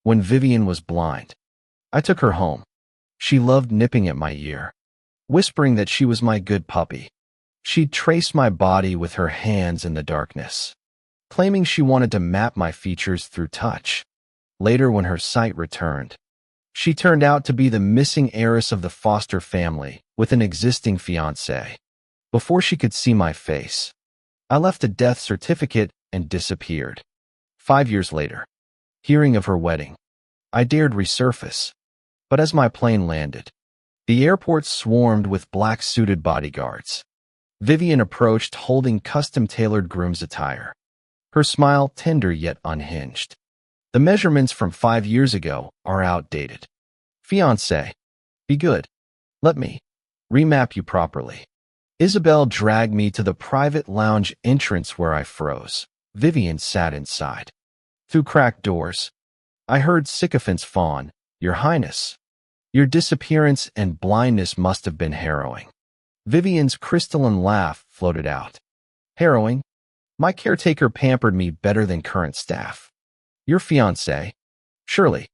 when Vivian was blind. I took her home. She loved nipping at my ear, whispering that she was my good puppy. She'd trace my body with her hands in the darkness, claiming she wanted to map my features through touch. Later, when her sight returned, she turned out to be the missing heiress of the foster family with an existing fiancé. Before she could see my face, I left a death certificate and disappeared. 5 years later, hearing of her wedding, I dared resurface. But as my plane landed, the airport swarmed with black-suited bodyguards. Vivian approached holding custom-tailored groom's attire, her smile tender yet unhinged. The measurements from 5 years ago are outdated. Fiancé, be good. Let me remap you properly. Isabel dragged me to the private lounge entrance where I froze. Vivian sat inside. Through cracked doors, I heard sycophants fawn. Your Highness, your disappearance and blindness must have been harrowing. Vivian's crystalline laugh floated out. Harrowing? My caretaker pampered me better than current staff. Your fiancé? Surely.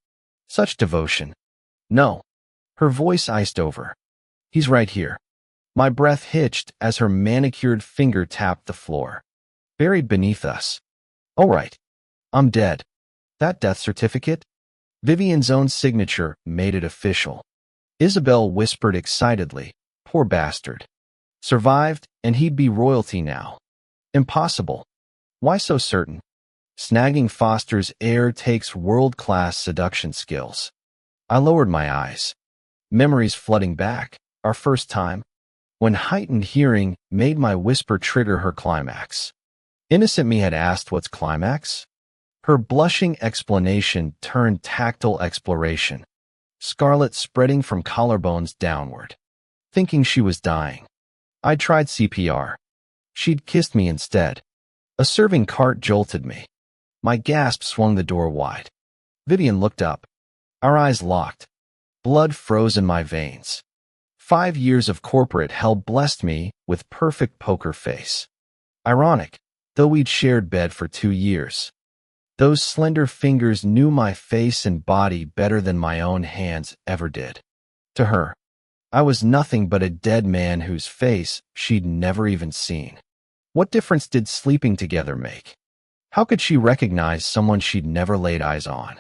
Such devotion. No. Her voice iced over. He's right here. My breath hitched as her manicured finger tapped the floor. Buried beneath us. All right. I'm dead. That death certificate? Vivian's own signature made it official. Isabel whispered excitedly. Poor bastard. Survived, and he'd be royalty now. Impossible. Why so certain? Snagging Foster's heir takes world-class seduction skills. I lowered my eyes. Memories flooding back. Our first time, when heightened hearing made my whisper trigger her climax. Innocent me had asked what's climax? Her blushing explanation turned tactile exploration, scarlet spreading from collarbones downward. Thinking she was dying, I tried CPR. She'd kissed me instead. A serving cart jolted me. My gasp swung the door wide. Vivian looked up. Our eyes locked. Blood froze in my veins. 5 years of corporate hell blessed me with perfect poker face. Ironic, though we'd shared bed for 2 years. Those slender fingers knew my face and body better than my own hands ever did. To her, I was nothing but a dead man whose face she'd never even seen. What difference did sleeping together make? How could she recognize someone she'd never laid eyes on?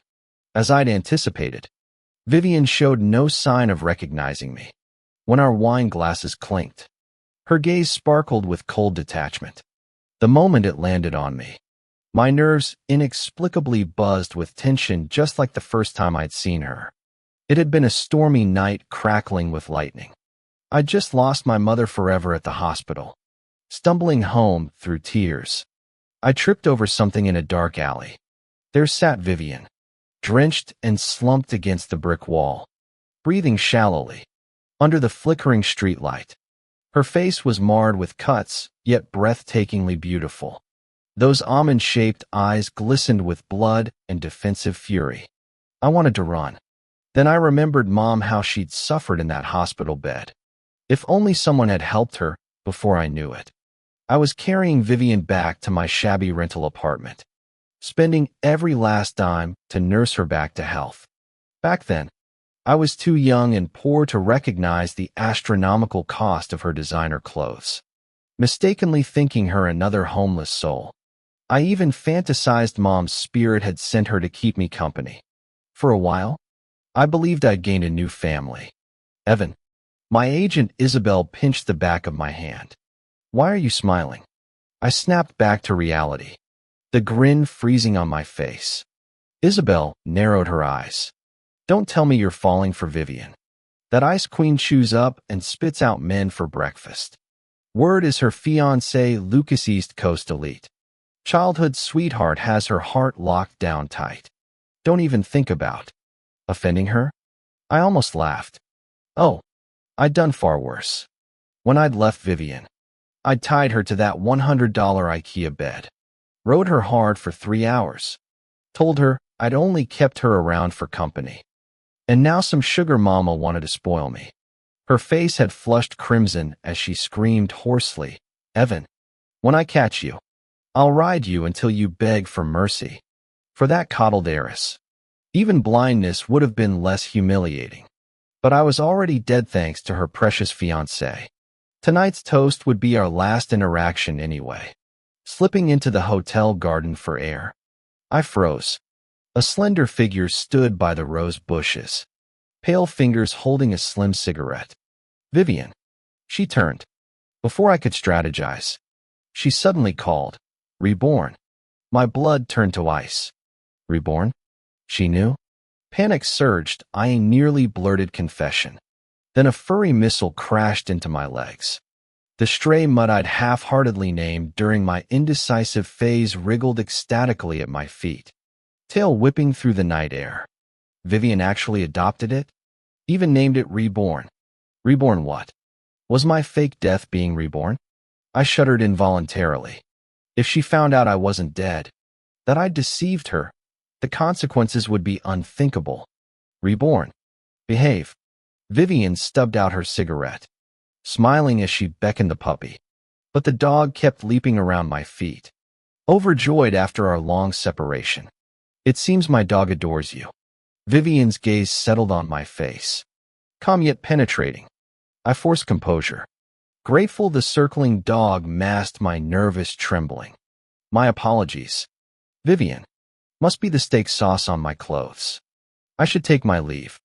As I'd anticipated, Vivian showed no sign of recognizing me. When our wine glasses clinked, her gaze sparkled with cold detachment. The moment it landed on me, my nerves inexplicably buzzed with tension just like the first time I'd seen her. It had been a stormy night crackling with lightning. I'd just lost my mother forever at the hospital. Stumbling home through tears, I tripped over something in a dark alley. There sat Vivian, drenched and slumped against the brick wall, breathing shallowly, under the flickering streetlight. Her face was marred with cuts, yet breathtakingly beautiful. Those almond-shaped eyes glistened with blood and defensive fury. I wanted to run. Then I remembered Mom, how she'd suffered in that hospital bed. If only someone had helped her before I knew it. I was carrying Vivian back to my shabby rental apartment, spending every last dime to nurse her back to health. Back then, I was too young and poor to recognize the astronomical cost of her designer clothes, mistakenly thinking her another homeless soul. I even fantasized Mom's spirit had sent her to keep me company. For a while, I believed I'd gained a new family. Evan, my agent Isabel pinched the back of my hand. Why are you smiling? I snapped back to reality, the grin freezing on my face. Isabel narrowed her eyes. Don't tell me you're falling for Vivian. That ice queen chews up and spits out men for breakfast. Word is her fiancé Lucas East Coast elite. Childhood sweetheart has her heart locked down tight. Don't even think about offending her. I almost laughed. Oh, I'd done far worse. When I'd left Vivian, I'd tied her to that $100 IKEA bed, rode her hard for 3 hours, told her I'd only kept her around for company. And now some sugar mama wanted to spoil me. Her face had flushed crimson as she screamed hoarsely, Evan, when I catch you, I'll ride you until you beg for mercy. For that coddled heiress. Even blindness would have been less humiliating. But I was already dead thanks to her precious fiancé. Tonight's toast would be our last interaction anyway. Slipping into the hotel garden for air, I froze. A slender figure stood by the rose bushes, pale fingers holding a slim cigarette. Vivian. She turned. Before I could strategize, she suddenly called, "Reborn." My blood turned to ice. Reborn? She knew? Panic surged, I a nearly blurted confession. Then a furry missile crashed into my legs. The stray mutt I'd half-heartedly named during my indecisive phase wriggled ecstatically at my feet, tail whipping through the night air. Vivian actually adopted it? Even named it Reborn. Reborn what? Was my fake death being reborn? I shuddered involuntarily. If she found out I wasn't dead, that I'd deceived her, the consequences would be unthinkable. Reborn. Behave. Vivian stubbed out her cigarette, smiling as she beckoned the puppy. But the dog kept leaping around my feet, overjoyed after our long separation. It seems my dog adores you. Vivian's gaze settled on my face, calm yet penetrating. I forced composure, grateful the circling dog masked my nervous trembling. My apologies. Vivian. Must be the steak sauce on my clothes. I should take my leave.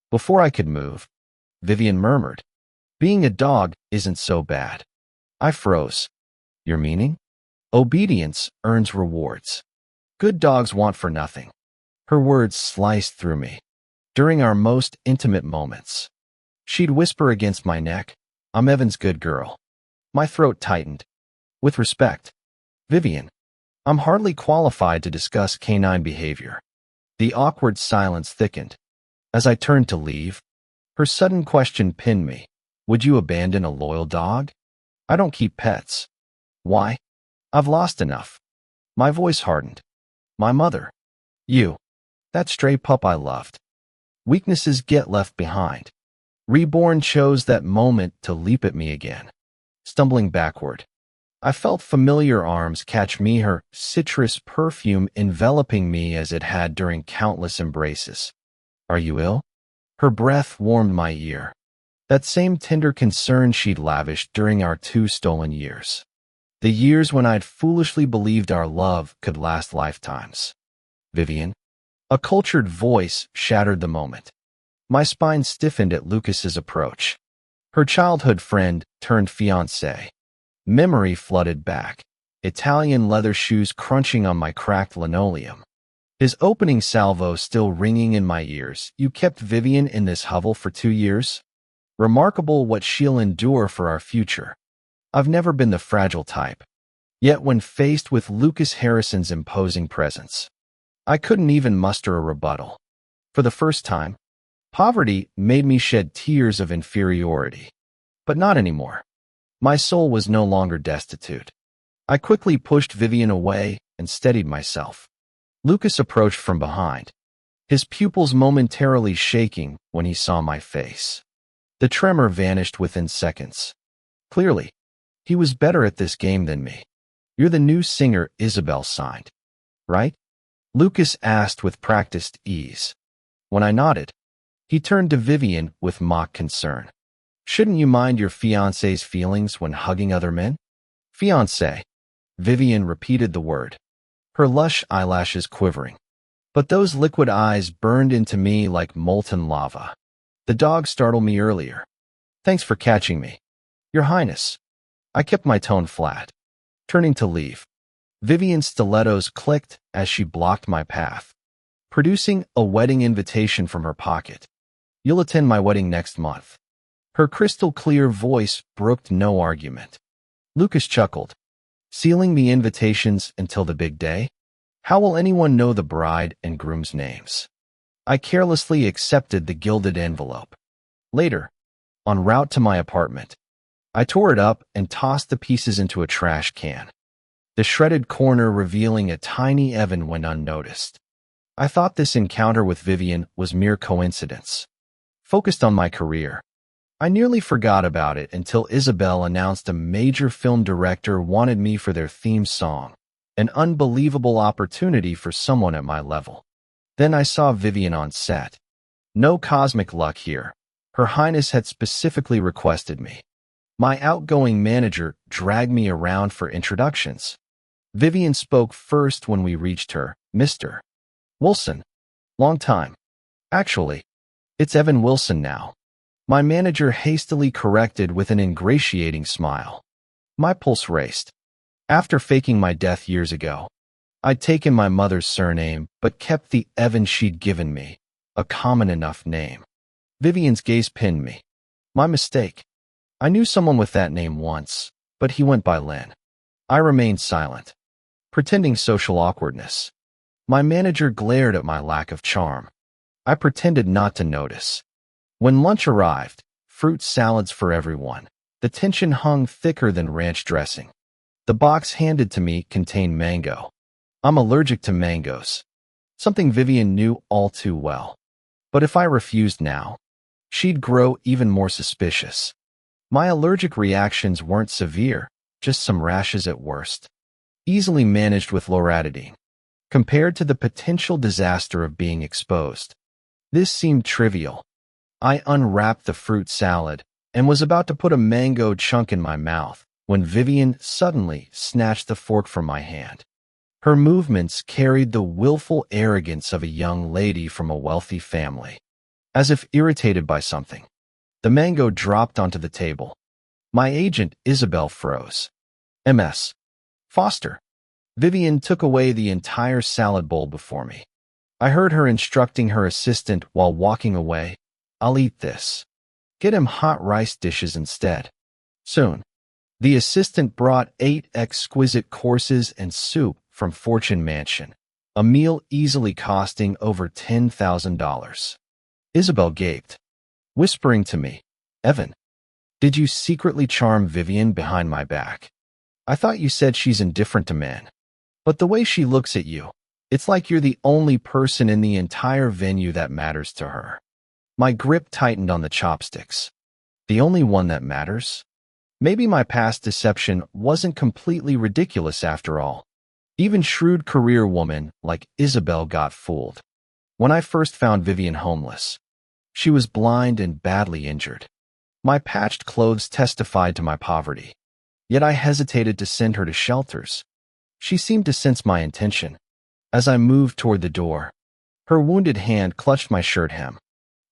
Before I could move, Vivian murmured, "Being a dog isn't so bad." I froze. Your meaning? Obedience earns rewards. Good dogs want for nothing. Her words sliced through me. During our most intimate moments, she'd whisper against my neck, "I'm Evan's good girl." My throat tightened. With respect, Vivian, I'm hardly qualified to discuss canine behavior. The awkward silence thickened. As I turned to leave, her sudden question pinned me. Would you abandon a loyal dog? I don't keep pets. Why? I've lost enough. My voice hardened. My mother. You. That stray pup I loved. Weaknesses get left behind. Reborn chose that moment to leap at me again. Stumbling backward, I felt familiar arms catch me, her citrus perfume enveloping me as it had during countless embraces. Are you ill? Her breath warmed my ear. That same tender concern she'd lavished during our 2 stolen years. The years when I'd foolishly believed our love could last lifetimes. Vivian. A cultured voice shattered the moment. My spine stiffened at Lucas's approach. Her childhood friend turned fiancé. Memory flooded back, Italian leather shoes crunching on my cracked linoleum. His opening salvo still ringing in my ears. You kept Vivian in this hovel for 2 years? Remarkable what she'll endure for our future. I've never been the fragile type. Yet when faced with Lucas Harrison's imposing presence, I couldn't even muster a rebuttal. For the first time, poverty made me shed tears of inferiority. But not anymore. My soul was no longer destitute. I quickly pushed Vivian away and steadied myself. Lucas approached from behind, his pupils momentarily shaking when he saw my face. The tremor vanished within seconds. Clearly, he was better at this game than me. You're the new singer Isabel signed, right? Lucas asked with practiced ease. When I nodded, he turned to Vivian with mock concern. Shouldn't you mind your fiancé's feelings when hugging other men? Fiancé. Vivian repeated the word, her lush eyelashes quivering. But those liquid eyes burned into me like molten lava. The dog startled me earlier. Thanks for catching me. Your Highness. I kept my tone flat. Turning to leave, Vivian's stilettos clicked as she blocked my path, producing a wedding invitation from her pocket. You'll attend my wedding next month. Her crystal-clear voice brooked no argument. Lucas chuckled. Sealing the invitations until the big day? How will anyone know the bride and groom's names? I carelessly accepted the gilded envelope. Later, en route to my apartment, I tore it up and tossed the pieces into a trash can. The shredded corner revealing a tiny Evan went unnoticed. I thought this encounter with Vivian was mere coincidence. Focused on my career, I nearly forgot about it until Isabel announced a major film director wanted me for their theme song, an unbelievable opportunity for someone at my level. Then I saw Vivian on set. No cosmic luck here. Her Highness had specifically requested me. My outgoing manager dragged me around for introductions. Vivian spoke first when we reached her. Mr. Wilson. Long time. Actually, it's Evan Wilson now. My manager hastily corrected with an ingratiating smile. My pulse raced. After faking my death years ago, I'd taken my mother's surname but kept the Evan she'd given me, a common enough name. Vivian's gaze pinned me. My mistake. I knew someone with that name once, but he went by Len. I remained silent, pretending social awkwardness. My manager glared at my lack of charm. I pretended not to notice. When lunch arrived, fruit salads for everyone, the tension hung thicker than ranch dressing. The box handed to me contained mango. I'm allergic to mangoes, something Vivian knew all too well. But if I refused now, she'd grow even more suspicious. My allergic reactions weren't severe, just some rashes at worst, easily managed with loratadine. Compared to the potential disaster of being exposed, this seemed trivial. I unwrapped the fruit salad and was about to put a mango chunk in my mouth when Vivian suddenly snatched the fork from my hand. Her movements carried the willful arrogance of a young lady from a wealthy family. As if irritated by something, the mango dropped onto the table. My agent, Isabel, froze. Ms. Foster. Vivian took away the entire salad bowl before me. I heard her instructing her assistant while walking away. I'll eat this. Get him hot rice dishes instead. Soon, the assistant brought 8 exquisite courses and soup from Fortune Mansion, a meal easily costing over $10,000. Isabel gaped, whispering to me, Evan, did you secretly charm Vivian behind my back? I thought you said she's indifferent to men. But the way she looks at you, it's like you're the only person in the entire venue that matters to her. My grip tightened on the chopsticks. The only one that matters? Maybe my past deception wasn't completely ridiculous after all. Even shrewd career women like Isabel got fooled. When I first found Vivian homeless, she was blind and badly injured. My patched clothes testified to my poverty. Yet I hesitated to send her to shelters. She seemed to sense my intention. As I moved toward the door, her wounded hand clutched my shirt hem.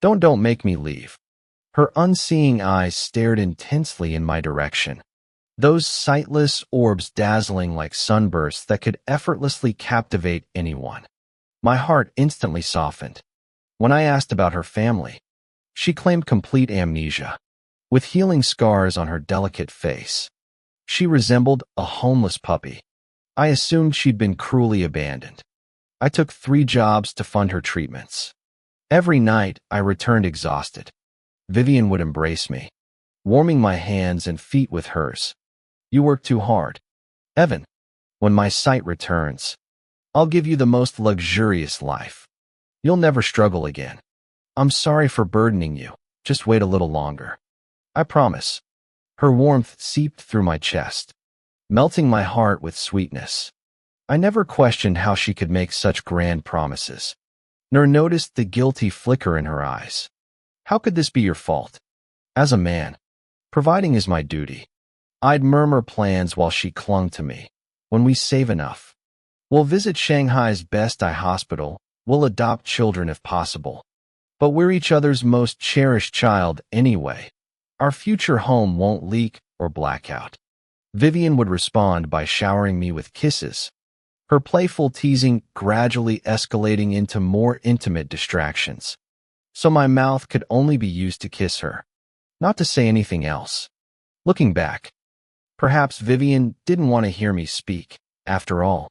Don't make me leave. Her unseeing eyes stared intensely in my direction. Those sightless orbs dazzling like sunbursts that could effortlessly captivate anyone. My heart instantly softened. When I asked about her family, she claimed complete amnesia, with healing scars on her delicate face. She resembled a homeless puppy. I assumed she'd been cruelly abandoned. I took 3 jobs to fund her treatments. Every night, I returned exhausted. Vivian would embrace me, warming my hands and feet with hers. You work too hard. Evan, when my sight returns, I'll give you the most luxurious life. You'll never struggle again. I'm sorry for burdening you. Just wait a little longer. I promise. Her warmth seeped through my chest, melting my heart with sweetness. I never questioned how she could make such grand promises, nor noticed the guilty flicker in her eyes. How could this be your fault? As a man, providing is my duty. I'd murmur plans while she clung to me. When we save enough, we'll visit Shanghai's best eye hospital. We'll adopt children if possible. But we're each other's most cherished child anyway. Our future home won't leak or black out. Vivian would respond by showering me with kisses, her playful teasing gradually escalating into more intimate distractions. So my mouth could only be used to kiss her, not to say anything else. Looking back, perhaps Vivian didn't want to hear me speak. After all,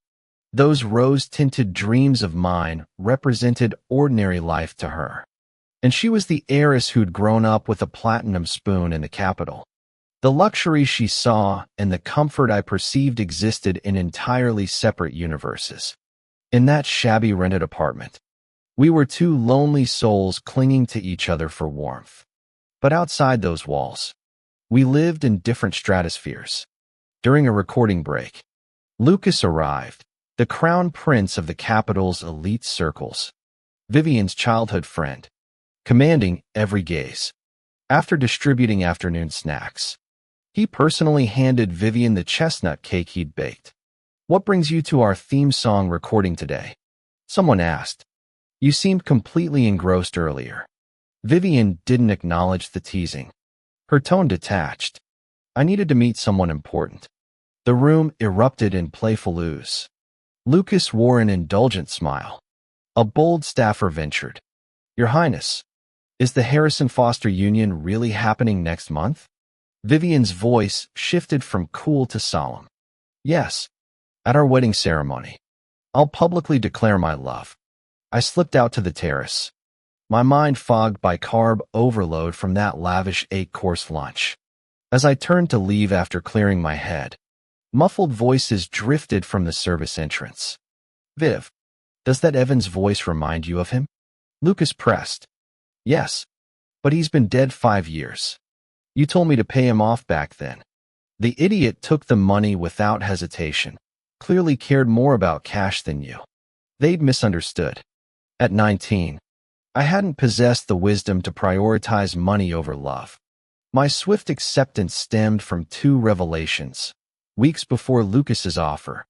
those rose-tinted dreams of mine represented ordinary life to her. And she was the heiress who'd grown up with a platinum spoon in the capital. The luxury she saw and the comfort I perceived existed in entirely separate universes. In that shabby rented apartment, we were 2 lonely souls clinging to each other for warmth. But outside those walls, we lived in different stratospheres. During a recording break, Lucas arrived, the crown prince of the capital's elite circles. Vivian's childhood friend, commanding every gaze. After distributing afternoon snacks, he personally handed Vivian the chestnut cake he'd baked. "What brings you to our theme song recording today?" someone asked. "You seemed completely engrossed earlier." Vivian didn't acknowledge the teasing. Her tone detached. "I needed to meet someone important." The room erupted in playful ooze. Lucas wore an indulgent smile. A bold staffer ventured. "Your Highness, is the Harrison-Foster union really happening next month?" Vivian's voice shifted from cool to solemn. "Yes, at our wedding ceremony. I'll publicly declare my love." I slipped out to the terrace, my mind fogged by carb overload from that lavish 8-course lunch. As I turned to leave after clearing my head, muffled voices drifted from the service entrance. "Viv, does that Evans voice remind you of him?" Lucas pressed. "Yes, but he's been dead 5 years. You told me to pay him off back then." The idiot took the money without hesitation, clearly cared more about cash than you. They'd misunderstood. At 19, I hadn't possessed the wisdom to prioritize money over love. My swift acceptance stemmed from 2 revelations. Weeks before Lucas's offer,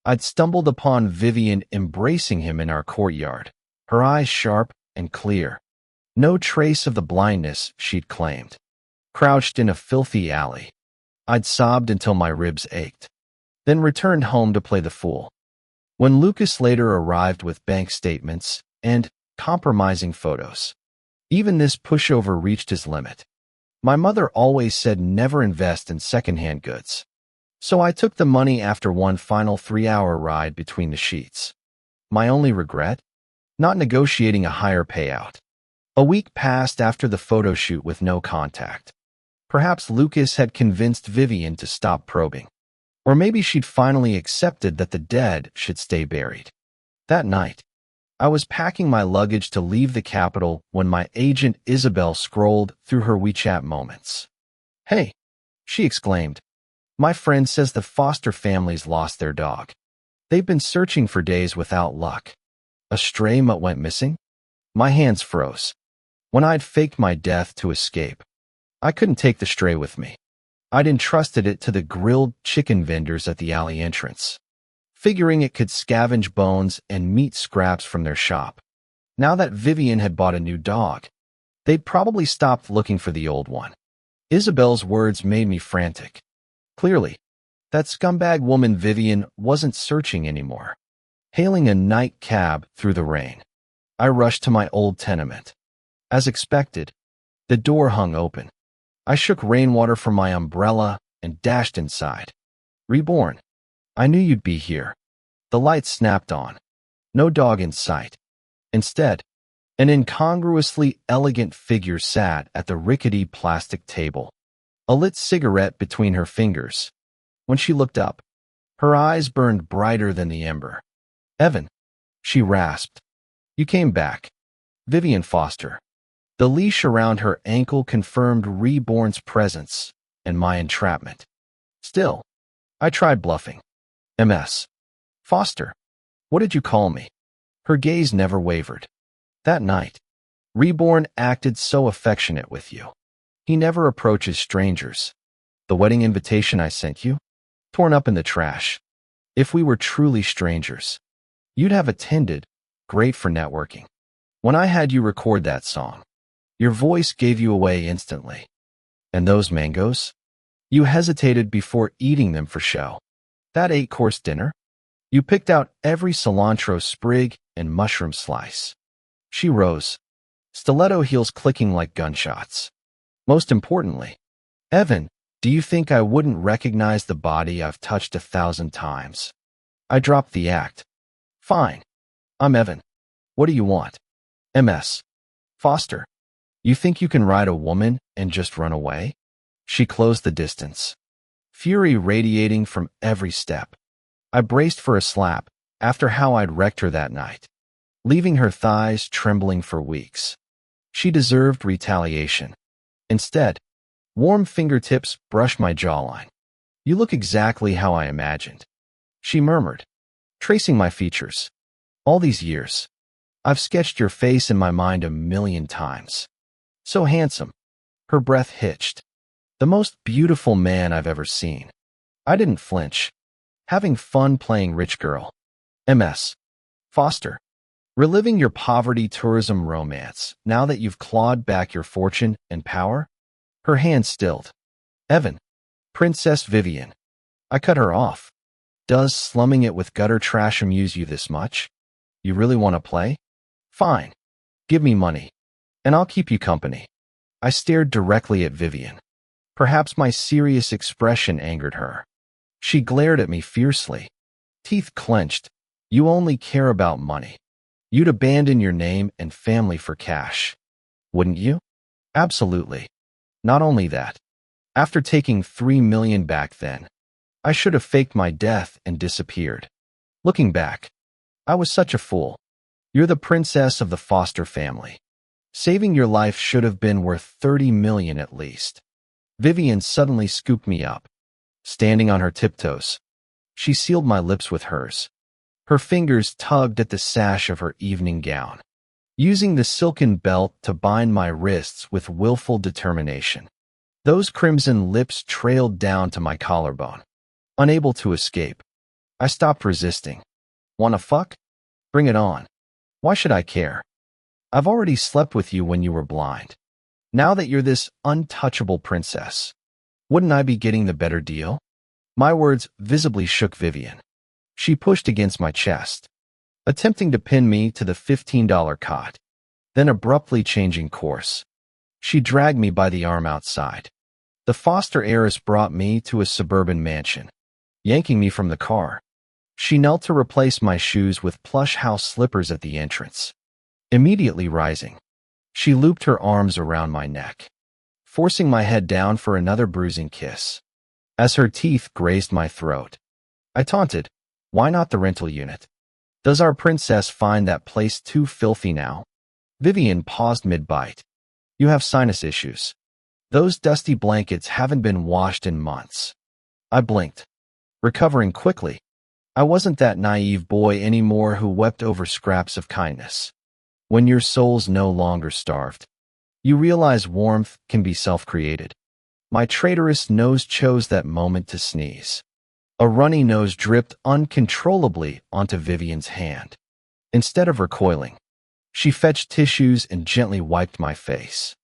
I'd stumbled upon Vivian embracing him in our courtyard, her eyes sharp and clear. No trace of the blindness she'd claimed. Crouched in a filthy alley, I'd sobbed until my ribs ached, then returned home to play the fool. When Lucas later arrived with bank statements and compromising photos, even this pushover reached his limit. My mother always said never invest in secondhand goods. So I took the money after one final 3-hour ride between the sheets. My only regret? Not negotiating a higher payout. A week passed after the photo shoot with no contact. Perhaps Lucas had convinced Vivian to stop probing. Or maybe she'd finally accepted that the dead should stay buried. That night, I was packing my luggage to leave the capital when my agent Isabel scrolled through her WeChat moments. "Hey," she exclaimed. "My friend says the Foster family's lost their dog. They've been searching for days without luck. A stray mutt went missing?" My hands froze. When I'd faked my death to escape, I couldn't take the stray with me. I'd entrusted it to the grilled chicken vendors at the alley entrance, figuring it could scavenge bones and meat scraps from their shop. Now that Vivian had bought a new dog, they'd probably stopped looking for the old one. Isabel's words made me frantic. Clearly, that scumbag woman Vivian wasn't searching anymore. Hailing a night cab through the rain, I rushed to my old tenement. As expected, the door hung open. I shook rainwater from my umbrella and dashed inside. "Reborn, I knew you'd be here." The lights snapped on. No dog in sight. Instead, an incongruously elegant figure sat at the rickety plastic table, a lit cigarette between her fingers. When she looked up, her eyes burned brighter than the ember. "Evan," she rasped. "You came back." Vivian Foster. The leash around her ankle confirmed Reborn's presence and my entrapment. Still, I tried bluffing. "MS. Foster, what did you call me?" Her gaze never wavered. That night, Reborn acted so affectionate with you. He never approaches strangers. The wedding invitation I sent you? Torn up in the trash. If we were truly strangers, you'd have attended. Great for networking. When I had you record that song, your voice gave you away instantly. And those mangoes? You hesitated before eating them for show. That 8-course dinner? You picked out every cilantro sprig and mushroom slice. She rose, stiletto heels clicking like gunshots. Most importantly, "Evan, do you think I wouldn't recognize the body I've touched 1,000 times?" I dropped the act. "Fine. I'm Evan. What do you want?" "MS. Foster, you think you can ride a woman and just run away?" She closed the distance, fury radiating from every step. I braced for a slap after how I'd wrecked her that night, leaving her thighs trembling for weeks. She deserved retaliation. Instead, warm fingertips brushed my jawline. "You look exactly how I imagined," she murmured, tracing my features. "All these years, I've sketched your face in my mind 1,000,000 times. So handsome. Her breath hitched. The most beautiful man I've ever seen. I didn't flinch. Having fun playing rich girl. MS. Foster. Reliving your poverty tourism romance now that you've clawed back your fortune and power? Her hand stilled. Evan. Princess Vivian. I cut her off. Does slumming it with gutter trash amuse you this much? You really want to play? Fine. Give me money, and I'll keep you company. I stared directly at Vivian. Perhaps my serious expression angered her. She glared at me fiercely. Teeth clenched. You only care about money. You'd abandon your name and family for cash. Wouldn't you? Absolutely. Not only that. After taking $3 million back then, I should have faked my death and disappeared. Looking back, I was such a fool. You're the princess of the Foster family. Saving your life should have been worth $30 million at least. Vivian suddenly scooped me up. Standing on her tiptoes, she sealed my lips with hers. Her fingers tugged at the sash of her evening gown, using the silken belt to bind my wrists with willful determination. Those crimson lips trailed down to my collarbone. Unable to escape, I stopped resisting. Wanna fuck? Bring it on. Why should I care? I've already slept with you when you were blind. Now that you're this untouchable princess, wouldn't I be getting the better deal? My words visibly shook Vivian. She pushed against my chest, attempting to pin me to the $15 cot, then abruptly changing course. She dragged me by the arm outside. The Foster heiress brought me to a suburban mansion, yanking me from the car. She knelt to replace my shoes with plush house slippers at the entrance. Immediately rising, she looped her arms around my neck, forcing my head down for another bruising kiss. As her teeth grazed my throat, I taunted, "Why not the rental unit? Does our princess find that place too filthy now?" Vivian paused mid-bite. "You have sinus issues. Those dusty blankets haven't been washed in months." I blinked, recovering quickly. I wasn't that naive boy anymore who wept over scraps of kindness. When your soul's no longer starved, you realize warmth can be self-created. My traitorous nose chose that moment to sneeze. A runny nose dripped uncontrollably onto Vivian's hand. Instead of recoiling, she fetched tissues and gently wiped my face.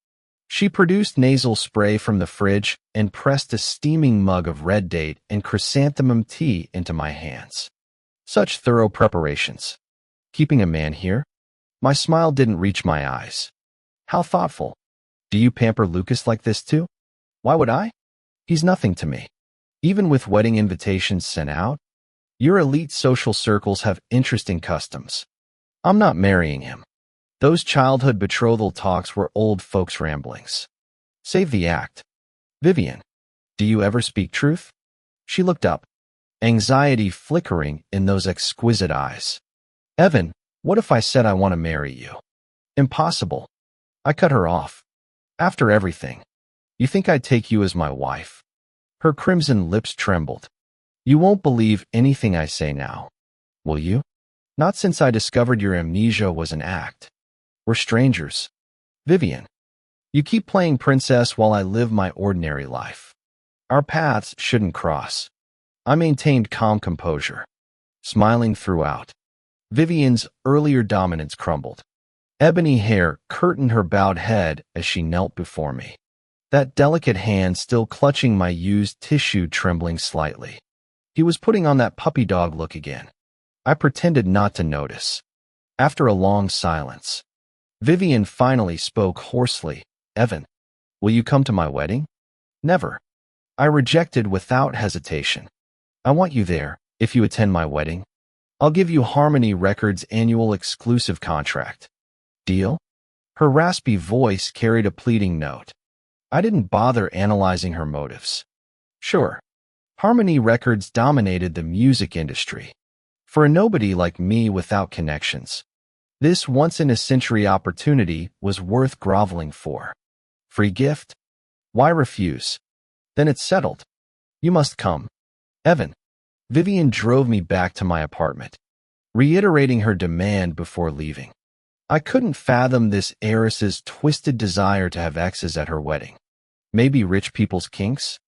She produced nasal spray from the fridge and pressed a steaming mug of red date and chrysanthemum tea into my hands. Such thorough preparations. Keeping a man here? My smile didn't reach my eyes. How thoughtful. Do you pamper Lucas like this too? Why would I? He's nothing to me. Even with wedding invitations sent out, your elite social circles have interesting customs. I'm not marrying him. Those childhood betrothal talks were old folks' ramblings. Save the act. Vivian, do you ever speak truth? She looked up, anxiety flickering in those exquisite eyes. Evan, what if I said I want to marry you? Impossible. I cut her off. After everything, you think I'd take you as my wife? Her crimson lips trembled. You won't believe anything I say now, will you? Not since I discovered your amnesia was an act. We're strangers. Vivian, you keep playing princess while I live my ordinary life. Our paths shouldn't cross. I maintained calm composure, smiling throughout. Vivian's earlier dominance crumbled. Ebony hair curtained her bowed head as she knelt before me. That delicate hand still clutching my used tissue trembling slightly. He was putting on that puppy dog look again. I pretended not to notice. After a long silence, Vivian finally spoke hoarsely. Evan, will you come to my wedding? Never. I rejected without hesitation. I want you there, if you attend my wedding. I'll give you Harmony Records' annual exclusive contract. Deal? Her raspy voice carried a pleading note. I didn't bother analyzing her motives. Sure, Harmony Records dominated the music industry. For a nobody like me without connections, this once-in-a-century opportunity was worth groveling for. Free gift? Why refuse? Then it's settled. You must come. Evan. Vivian drove me back to my apartment, reiterating her demand before leaving. I couldn't fathom this heiress's twisted desire to have exes at her wedding. Maybe rich people's kinks?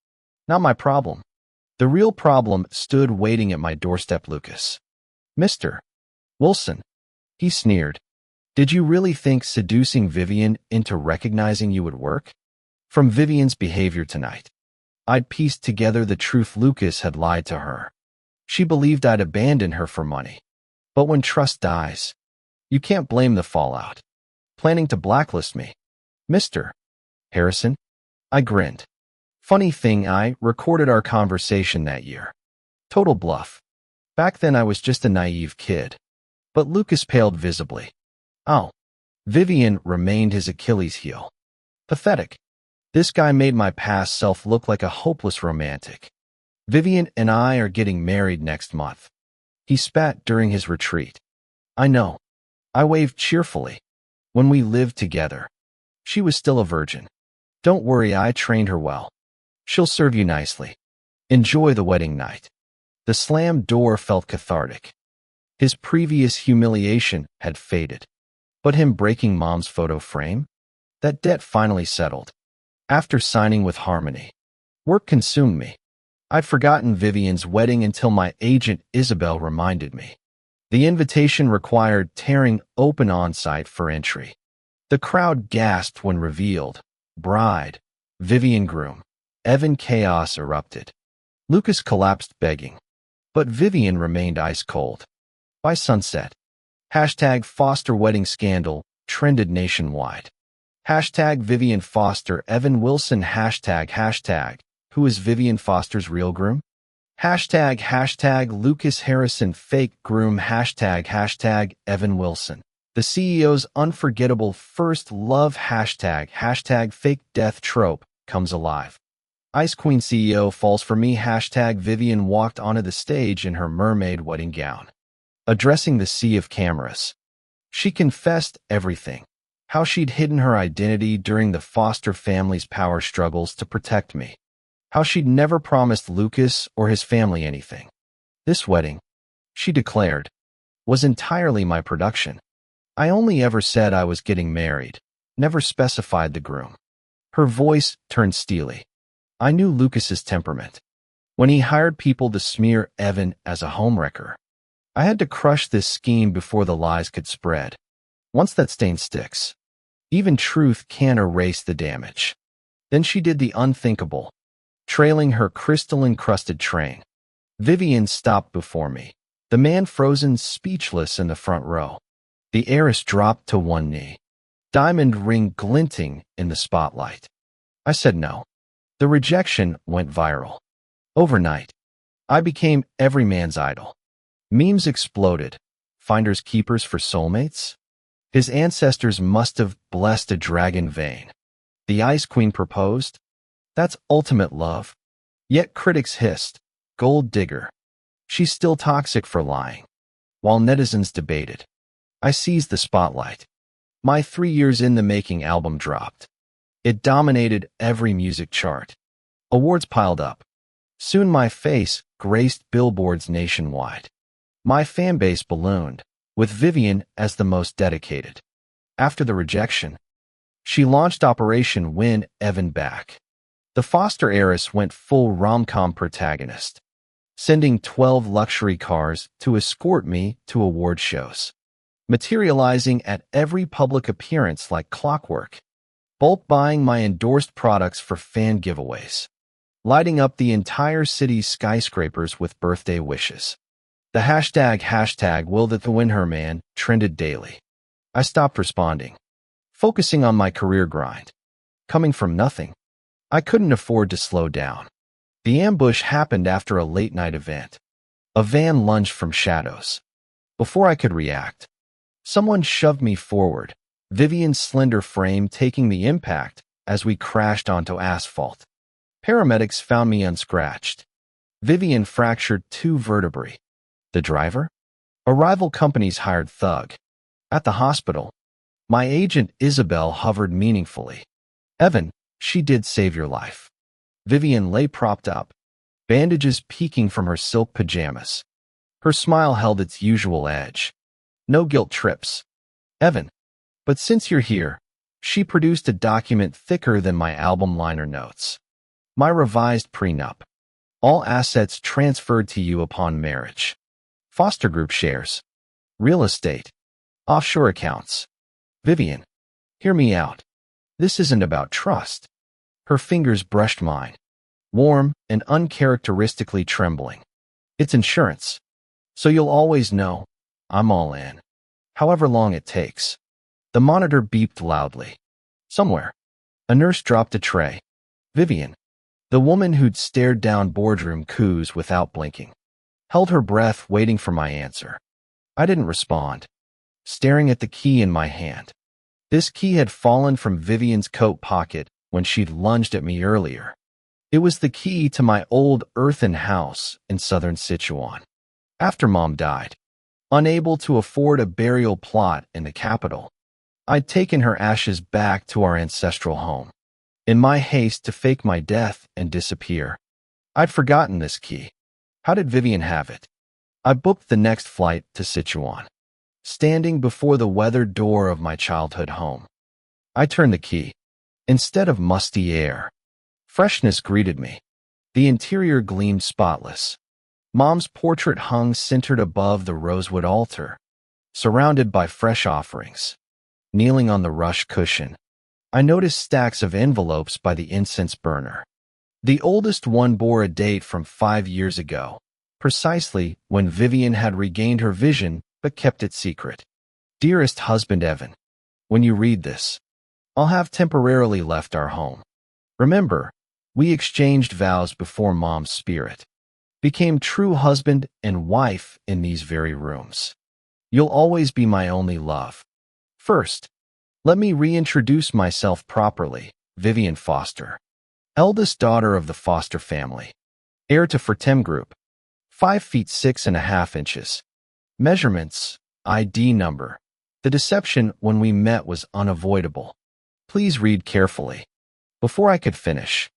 Not my problem. The real problem stood waiting at my doorstep. Lucas. Mr. Wilson. He sneered. Did you really think seducing Vivian into recognizing you would work? From Vivian's behavior tonight, I'd pieced together the truth. Lucas had lied to her. She believed I'd abandoned her for money. But when trust dies, you can't blame the fallout. Planning to blacklist me, Mr. Harrison? I grinned. Funny thing, I recorded our conversation that year. Total bluff. Back then I was just a naive kid. But Lucas paled visibly. Oh. Vivian remained his Achilles heel. Pathetic. This guy made my past self look like a hopeless romantic. Vivian and I are getting married next month. He spat during his retreat. I know. I waved cheerfully. When we lived together, she was still a virgin. Don't worry, I trained her well. She'll serve you nicely. Enjoy the wedding night. The slammed door felt cathartic. His previous humiliation had faded. But him breaking Mom's photo frame? That debt finally settled. After signing with Harmony, work consumed me. I'd forgotten Vivian's wedding until my agent Isabel reminded me. The invitation required tearing open on-site for entry. The crowd gasped when revealed. Bride, Vivian, groom. Evan. Chaos erupted. Lucas collapsed begging. But Vivian remained ice cold. By sunset, #Foster wedding scandal trended nationwide. #Vivian Foster Evan Wilson #, who is Vivian Foster's real groom? Lucas Harrison fake groom #Evan Wilson. The CEO's unforgettable first love #fake death trope comes alive. Ice Queen CEO falls for me #Vivian walked onto the stage in her mermaid wedding gown. Addressing the sea of cameras, she confessed everything. How she'd hidden her identity during the Foster family's power struggles to protect me. How she'd never promised Lucas or his family anything. This wedding, she declared, was entirely my production. I only ever said I was getting married, never specified the groom. Her voice turned steely. I knew Lucas's temperament. When he hired people to smear Evan as a homewrecker, I had to crush this scheme before the lies could spread. Once that stain sticks, even truth can't erase the damage. Then she did the unthinkable, trailing her crystal-encrusted train. Vivian stopped before me, the man frozen speechless in the front row. The heiress dropped to one knee, diamond ring glinting in the spotlight. I said no. The rejection went viral. Overnight, I became every man's idol. Memes exploded. Finders keepers for soulmates? His ancestors must have blessed a dragon vein. The Ice Queen proposed? That's ultimate love. Yet critics hissed, gold digger. She's still toxic for lying. While netizens debated, I seized the spotlight. My 3 years in the making album dropped. It dominated every music chart. Awards piled up. Soon my face graced billboards nationwide. My fanbase ballooned, with Vivian as the most dedicated. After the rejection, she launched Operation Win Evan Back. The Foster heiress went full rom-com protagonist, sending 12 luxury cars to escort me to award shows, materializing at every public appearance like clockwork, bulk buying my endorsed products for fan giveaways, lighting up the entire city's skyscrapers with birthday wishes. The #, will that the win her man, trended daily. I stopped responding, focusing on my career grind. Coming from nothing, I couldn't afford to slow down. The ambush happened after a late-night event. A van lunged from shadows. Before I could react, someone shoved me forward, Vivian's slender frame taking the impact as we crashed onto asphalt. Paramedics found me unscratched. Vivian fractured 2 vertebrae. The driver? A rival company's hired thug. At the hospital, my agent Isabel hovered meaningfully. Evan, she did save your life. Vivian lay propped up, bandages peeking from her silk pajamas. Her smile held its usual edge. No guilt trips. Evan, But since you're here, she produced a document thicker than my album liner notes. My revised prenup. All assets transferred to you upon marriage. Foster group shares. Real estate. Offshore accounts. Vivian, hear me out. This isn't about trust. Her fingers brushed mine, warm and uncharacteristically trembling. It's insurance. So you'll always know, I'm all in. However long it takes. The monitor beeped loudly. Somewhere, a nurse dropped a tray. Vivian, the woman who'd stared down boardroom coups without blinking, held her breath waiting for my answer. I didn't respond, staring at the key in my hand. This key had fallen from Vivian's coat pocket when she'd lunged at me earlier. It was the key to my old earthen house in southern Sichuan. After Mom died, unable to afford a burial plot in the capital, I'd taken her ashes back to our ancestral home. In my haste to fake my death and disappear, I'd forgotten this key. How did Vivian have it? I booked the next flight to Sichuan. Standing before the weathered door of my childhood home, I turned the key. Instead of musty air, freshness greeted me. The interior gleamed spotless. Mom's portrait hung centered above the rosewood altar, surrounded by fresh offerings. Kneeling on the rush cushion, I noticed stacks of envelopes by the incense burner. The oldest one bore a date from 5 years ago, precisely when Vivian had regained her vision but kept it secret. Dearest husband Evan, when you read this, I'll have temporarily left our home. Remember, we exchanged vows before Mom's spirit, became true husband and wife in these very rooms. You'll always be my only love. First, let me reintroduce myself properly. Vivian Foster, eldest daughter of the Foster family, heir to Fertem Group, 5 feet 6.5 inches. Measurements, ID number. The deception when we met was unavoidable. Please read carefully. Before I could finish,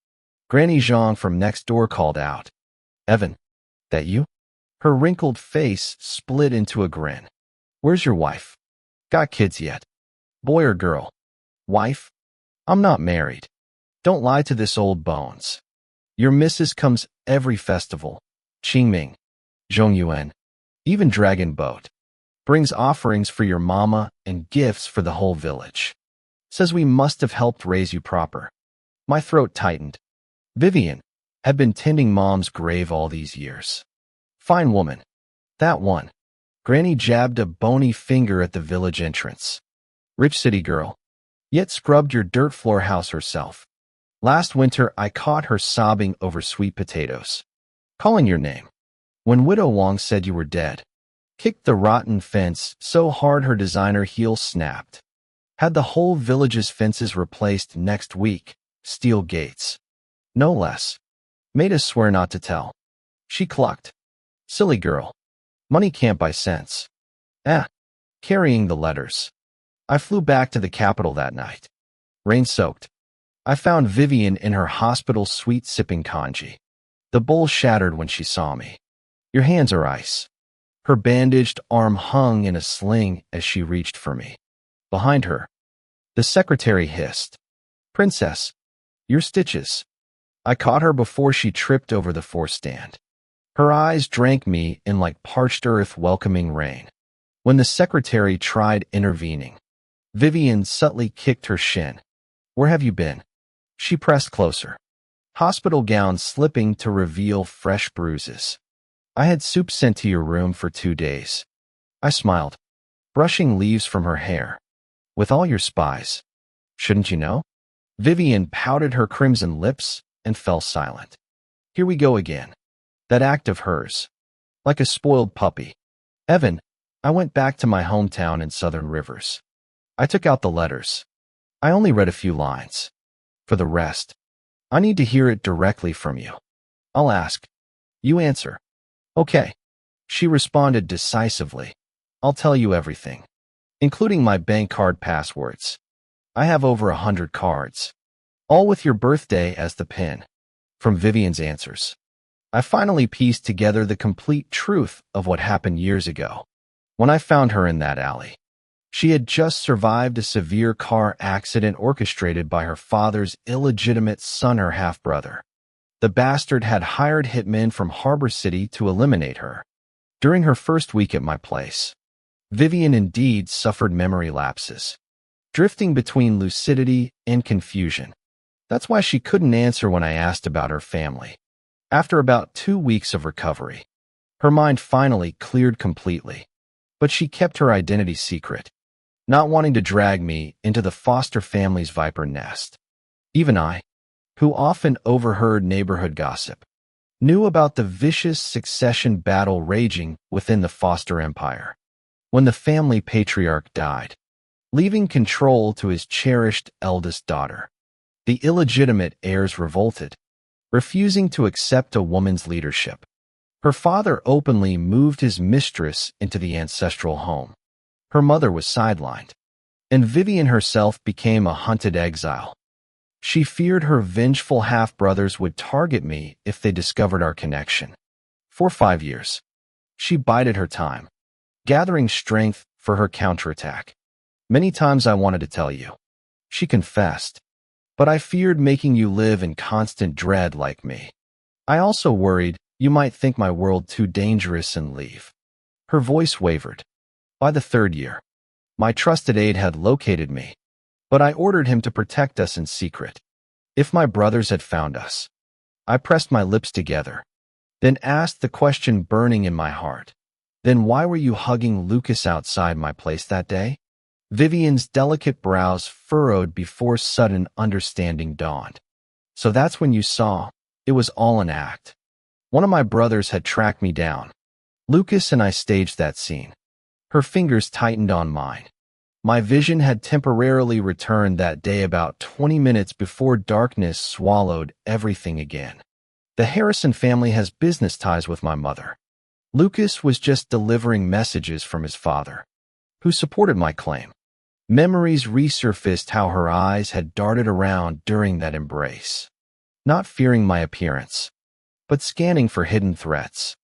Granny Zhang from next door called out, Evan, that you? Her wrinkled face split into a grin. Where's your wife? Got kids yet? Boy or girl? Wife? I'm not married. Don't lie to this old bones. Your missus comes every festival. Qingming, Zhongyuan, even Dragon Boat. Brings offerings for your mama and gifts for the whole village. Says we must have helped raise you proper. My throat tightened. Vivian had been tending Mom's grave all these years. Fine woman. That one. Granny jabbed a bony finger at the village entrance. Rich city girl. Yet scrubbed your dirt floor house herself. Last winter I caught her sobbing over sweet potatoes. Calling your name. When Widow Wong said you were dead. Kicked the rotten fence so hard her designer heel snapped. Had the whole village's fences replaced next week. Steel gates. No less. Made us swear not to tell. She clucked. Silly girl. Money can't buy sense. Carrying the letters. I flew back to the capital that night. Rain-soaked. I found Vivian in her hospital suite sipping congee. The bowl shattered when she saw me. Your hands are ice. Her bandaged arm hung in a sling as she reached for me. Behind her, the secretary hissed. Princess, your stitches. I caught her before she tripped over the force-stand. Her eyes drank me in like parched earth welcoming rain. When the secretary tried intervening, Vivian subtly kicked her shin. Where have you been? She pressed closer. Hospital gown slipping to reveal fresh bruises. I had soup sent to your room for 2 days. I smiled, brushing leaves from her hair. With all your spies. Shouldn't you know? Vivian pouted her crimson lips and fell silent. Here we go again. That act of hers. Like a spoiled puppy. Evan, I went back to my hometown in Southern Rivers. I took out the letters. I only read a few lines. For the rest, I need to hear it directly from you. I'll ask. You answer. Okay. She responded decisively. I'll tell you everything, including my bank card passwords. I have over 100 cards, all with your birthday as the pin. From Vivian's answers, I finally pieced together the complete truth of what happened years ago, when I found her in that alley. She had just survived a severe car accident orchestrated by her father's illegitimate son, her half-brother. The bastard had hired hitmen from Harbor City to eliminate her. During her first week at my place, Vivian indeed suffered memory lapses, drifting between lucidity and confusion. That's why she couldn't answer when I asked about her family. After about 2 weeks of recovery, her mind finally cleared completely, but she kept her identity secret, not wanting to drag me into the foster family's viper nest. Even I, who often overheard neighborhood gossip, knew about the vicious succession battle raging within the foster empire. When the family patriarch died, leaving control to his cherished eldest daughter, the illegitimate heirs revolted, refusing to accept a woman's leadership. Her father openly moved his mistress into the ancestral home. Her mother was sidelined, and Vivian herself became a hunted exile. She feared her vengeful half-brothers would target me if they discovered our connection. For 5 years, she bided her time, gathering strength for her counterattack. Many times I wanted to tell you, she confessed, but I feared making you live in constant dread like me. I also worried you might think my world too dangerous and leave. Her voice wavered. By the 3rd year, my trusted aide had located me, but I ordered him to protect us in secret. If my brothers had found us, I pressed my lips together, then asked the question burning in my heart. Then why were you hugging Lucas outside my place that day? Vivian's delicate brows furrowed before sudden understanding dawned. So that's when you saw, it was all an act. One of my brothers had tracked me down. Lucas and I staged that scene. Her fingers tightened on mine. My vision had temporarily returned that day about 20 minutes before darkness swallowed everything again. The Harrison family has business ties with my mother. Lucas was just delivering messages from his father, who supported my claim. Memories resurfaced how her eyes had darted around during that embrace, not fearing my appearance, but scanning for hidden threats.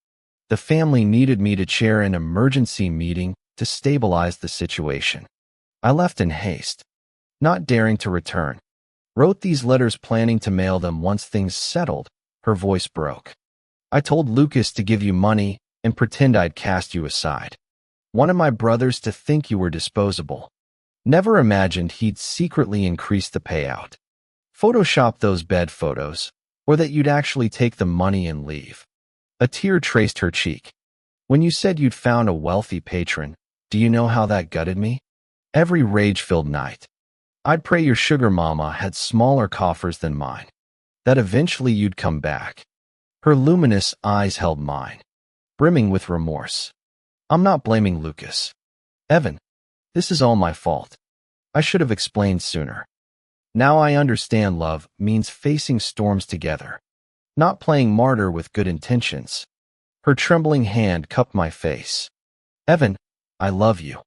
The family needed me to chair an emergency meeting to stabilize the situation. I left in haste, not daring to return. Wrote these letters planning to mail them once things settled. Her voice broke. I told Lucas to give you money and pretend I'd cast you aside. Wanted my brothers to think you were disposable. Never imagined he'd secretly increase the payout. Photoshop those bed photos, or that you'd actually take the money and leave. A tear traced her cheek. When you said you'd found a wealthy patron, do you know how that gutted me? Every rage-filled night, I'd pray your sugar mama had smaller coffers than mine, that eventually you'd come back. Her luminous eyes held mine, brimming with remorse. I'm not blaming Lucas. Evan, this is all my fault. I should have explained sooner. Now I understand love means facing storms together, not playing martyr with good intentions. Her trembling hand cupped my face. Evan, I love you.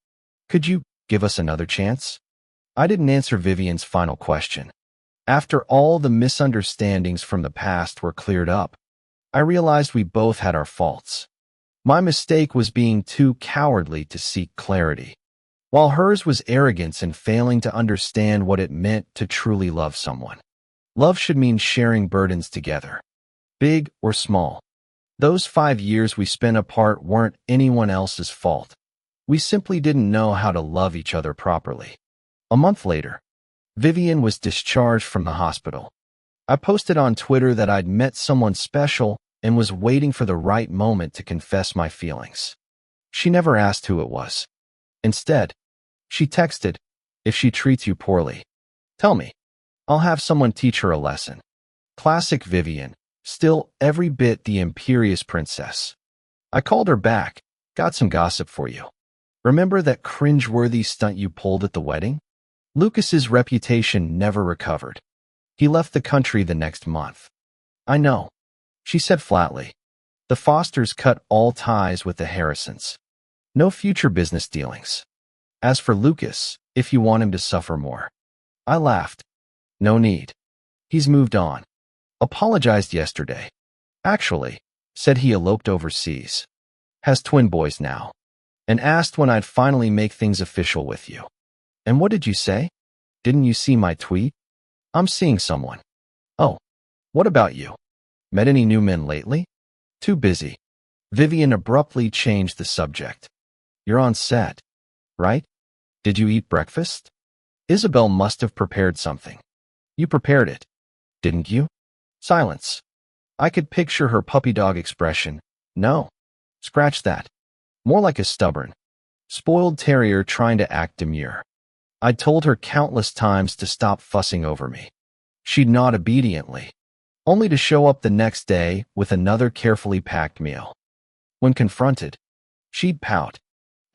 Could you give us another chance? I didn't answer Vivian's final question. After all the misunderstandings from the past were cleared up, I realized we both had our faults. My mistake was being too cowardly to seek clarity, while hers was arrogance in failing to understand what it meant to truly love someone. Love should mean sharing burdens together, big or small. Those 5 years we spent apart weren't anyone else's fault. We simply didn't know how to love each other properly. A month later, Vivian was discharged from the hospital. I posted on Twitter that I'd met someone special and was waiting for the right moment to confess my feelings. She never asked who it was. Instead, she texted, if she treats you poorly, tell me. I'll have someone teach her a lesson. Classic Vivian, still every bit the imperious princess. I called her back, got some gossip for you. Remember that cringeworthy stunt you pulled at the wedding? Lucas's reputation never recovered. He left the country the next month. I know, she said flatly. The Fosters cut all ties with the Harrisons. No future business dealings. As for Lucas, if you want him to suffer more. I laughed. No need. He's moved on. Apologized yesterday. Actually, said he eloped overseas. Has twin boys now. and asked when I'd finally make things official with you. And what did you say? Didn't you see my tweet? I'm seeing someone. Oh, what about you? Met any new men lately? Too busy. Vivian abruptly changed the subject. You're on set, right? Did you eat breakfast? Isabel must have prepared something. You prepared it, didn't you? Silence. I could picture her puppy dog expression. No. Scratch that. More like a stubborn, spoiled terrier trying to act demure. I'd told her countless times to stop fussing over me. She'd nod obediently, only to show up the next day with another carefully packed meal. When confronted, she'd pout.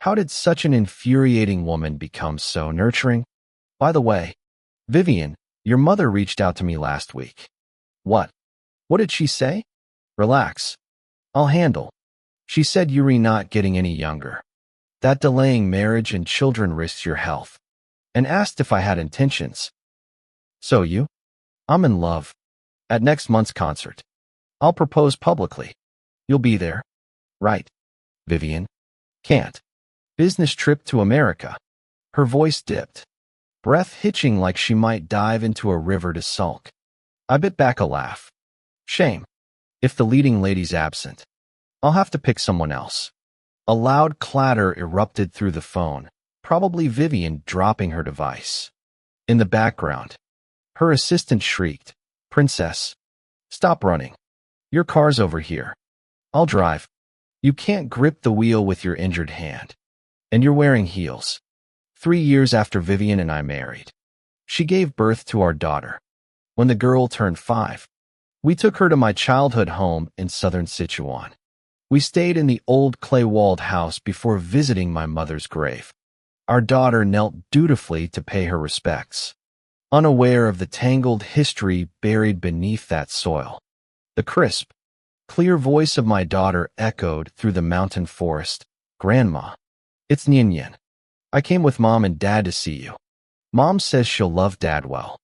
How did such an infuriating woman become so nurturing? By the way, Vivian, your mother reached out to me last week. What? What did she say? Relax. I'll handle. She said you're not getting any younger. That delaying marriage and children risks your health. And asked if I had intentions. So you? I'm in love. At next month's concert. I'll propose publicly. You'll be there? Right. Vivian? Can't. Business trip to America. Her voice dipped, breath hitching like she might dive into a river to sulk. I bit back a laugh. Shame. If the leading lady's absent, I'll have to pick someone else. A loud clatter erupted through the phone, probably Vivian dropping her device. In the background, her assistant shrieked, Princess, stop running. Your car's over here. I'll drive. You can't grip the wheel with your injured hand. And you're wearing heels. 3 years after Vivian and I married, she gave birth to our daughter. When the girl turned 5, we took her to my childhood home in southern Sichuan. We stayed in the old clay-walled house before visiting my mother's grave. Our daughter knelt dutifully to pay her respects, unaware of the tangled history buried beneath that soil. The crisp, clear voice of my daughter echoed through the mountain forest. Grandma, it's Nian. I came with Mom and Dad to see you. Mom says she'll love Dad well,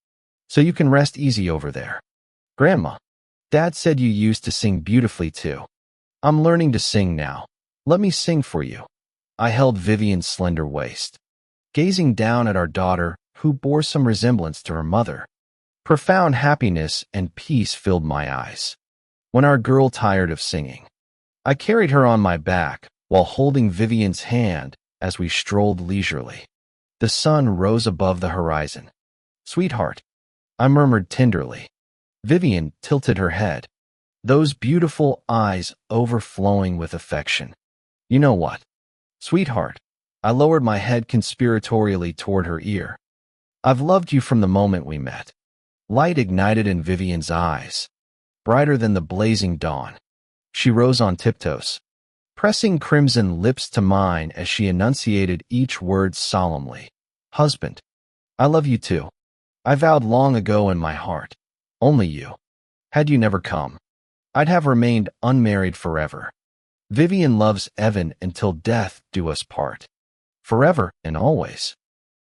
so you can rest easy over there. Grandma, Dad said you used to sing beautifully too. I'm learning to sing now. Let me sing for you. I held Vivian's slender waist, gazing down at our daughter, who bore some resemblance to her mother. Profound happiness and peace filled my eyes. When our girl tired of singing, I carried her on my back while holding Vivian's hand as we strolled leisurely. The sun rose above the horizon. Sweetheart, I murmured tenderly. Vivian tilted her head, those beautiful eyes overflowing with affection. You know what? Sweetheart, I lowered my head conspiratorially toward her ear. I've loved you from the moment we met. Light ignited in Vivian's eyes, brighter than the blazing dawn. She rose on tiptoes, pressing crimson lips to mine as she enunciated each word solemnly. Husband, I love you too. I vowed long ago in my heart, only you. Had you never come, I'd have remained unmarried forever. Vivian loves Evan until death do us part. Forever and always.